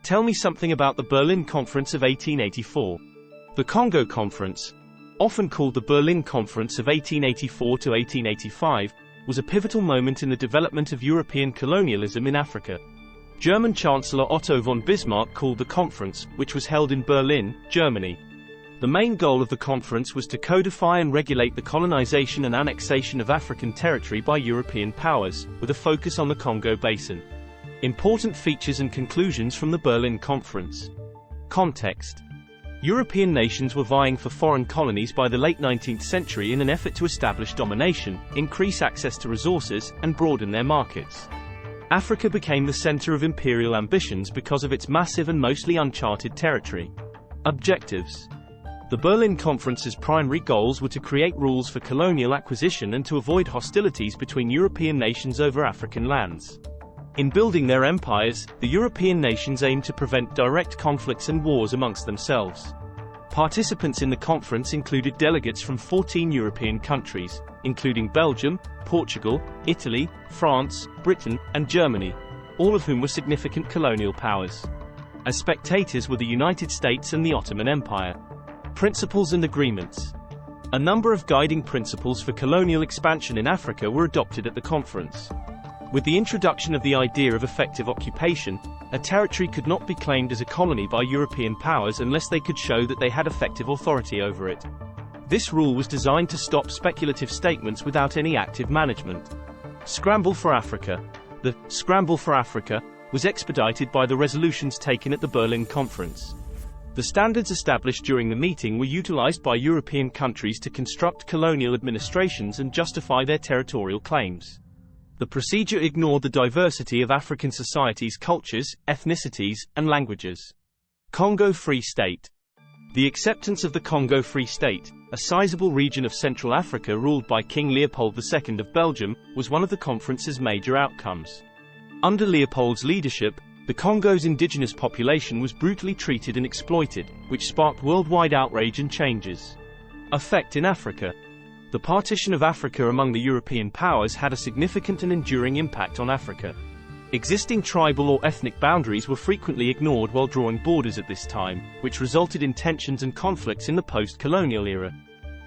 Tell me something about the Berlin Conference of 1884. The Congo Conference, often called the Berlin Conference of 1884 to 1885, was a pivotal moment in the development of European colonialism in Africa. German Chancellor Otto von Bismarck called the conference, which was held in Berlin, Germany. The main goal of the conference was to codify and regulate the colonization and annexation of African territory by European powers, with a focus on the Congo Basin. Important features and conclusions from the Berlin Conference. Context: European nations were vying for foreign colonies by the late 19th century in an effort to establish domination, increase access to resources, and broaden their markets. Africa became the center of imperial ambitions because of its massive and mostly uncharted territory. Objectives: The Berlin Conference's primary goals were to create rules for colonial acquisition and to avoid hostilities between European nations over African lands. In building their empires, the European nations aimed to prevent direct conflicts and wars amongst themselves. Participants in the conference included delegates from 14 European countries, including Belgium, Portugal, Italy, France, Britain, and Germany, all of whom were significant colonial powers. As spectators were the United States and the Ottoman Empire. Principles and agreements. A number of guiding principles for colonial expansion in Africa were adopted at the conference. With the introduction of the idea of effective occupation, a territory could not be claimed as a colony by European powers unless they could show that they had effective authority over it. This rule was designed to stop speculative statements without any active management. Scramble for Africa. The Scramble for Africa was expedited by the resolutions taken at the Berlin Conference. The standards established during the meeting were utilized by European countries to construct colonial administrations and justify their territorial claims. The procedure ignored the diversity of African societies' cultures, ethnicities, and languages. Congo Free State. The acceptance of the Congo Free State, a sizable region of Central Africa ruled by King Leopold II of Belgium, was one of the conference's major outcomes. Under Leopold's leadership, the Congo's indigenous population was brutally treated and exploited, which sparked worldwide outrage and changes. Effect in Africa. The partition of Africa among the European powers had a significant and enduring impact on Africa. Existing tribal or ethnic boundaries were frequently ignored while drawing borders at this time, which resulted in tensions and conflicts in the post-colonial era.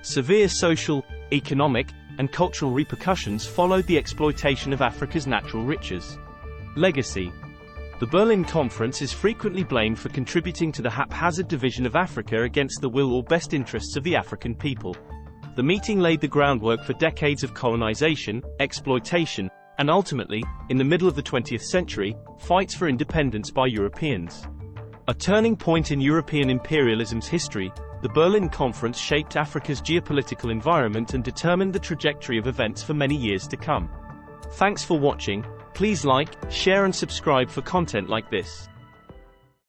Severe social, economic, and cultural repercussions followed the exploitation of Africa's natural riches. Legacy. The Berlin Conference is frequently blamed for contributing to the haphazard division of Africa against the will or best interests of the African people. The meeting laid the groundwork for decades of colonization, exploitation, and ultimately, in the middle of the 20th century, fights for independence by Europeans. A turning point in European imperialism's history, the Berlin Conference shaped Africa's geopolitical environment and determined the trajectory of events for many years to come. Thanks for watching. Please like, share and subscribe for content like this.